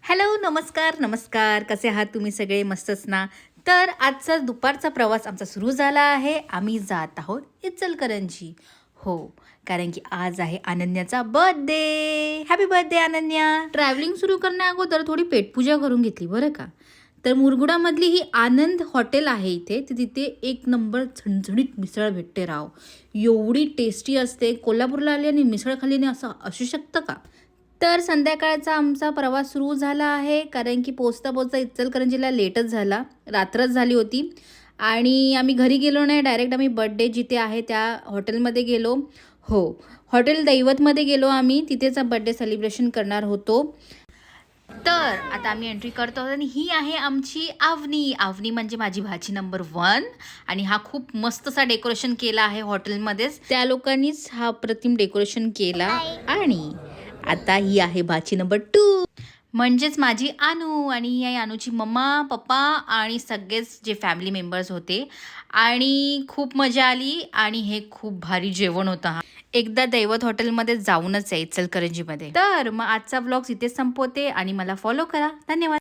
Hello, नमस्कार नमस्कार. कसे आहात तुम्ही सगळे? मस्तच ना. तर आजचा दुपारचा प्रवास आमचा सुरू झाला आहे. आम्ही जात आहोत इचलकरंजी. हो, कारण की आज आहे अनन्याचा birthday. Happy birthday Ananya. Travelling सुरू करण्याअगोदर थोडी पेटपूजा करून घेतली बरं का. तर मुरगुडामधली ही आनंद हॉटेल आहे इथे. तर तिथे एक नंबर झणझणीत मिसळ भेटते राव. एवढी टेस्टी असते. कोल्हापूरला आली आणि मिसळ खाल्ली नाही असं असू शकतं का? तर संध्याकाळचा आमचा प्रवास सुरू झाला आहे, कारण की पोचता पोचता इचलकरंजीला लेटच झाला, रात्रच झाली होती. आणि आम्ही घरी गेलो नाही, डायरेक्ट आम्ही बर्थडे जिथे आहे त्या हॉटेलमध्ये गेलो. हो, हॉटेल दैवतमध्ये गेलो आम्ही, तिथेच बर्थडे सेलिब्रेशन करणार होतो. तर आता आम्ही एंट्री करतो आणि ही आहे आमची आवनी. आवनी म्हणजे माझी भाची नंबर 1. आणि हा खूप मस्तसा डेकोरेशन केला आहे हॉटेलमध्येच. त्या लोकांनीच हा अप्रतिम डेकोरेशन केला. आणि आता ही आहे भाची नंबर 2, म्हणजेच माझी अनु. आणि ही आहे अनुची मम्मा, पप्पा आणि सगळेच जे फॅमिली मेंबर्स होते. आणि खूप मजा आली आणि हे खूप भारी जेवण होतं. एकदा दैवत हॉटेलमध्ये जाऊनच आहे इचलकरंजीमध्ये. तर मग आजचा ब्लॉग इथेच संपवते आणि मला फॉलो करा. धन्यवाद.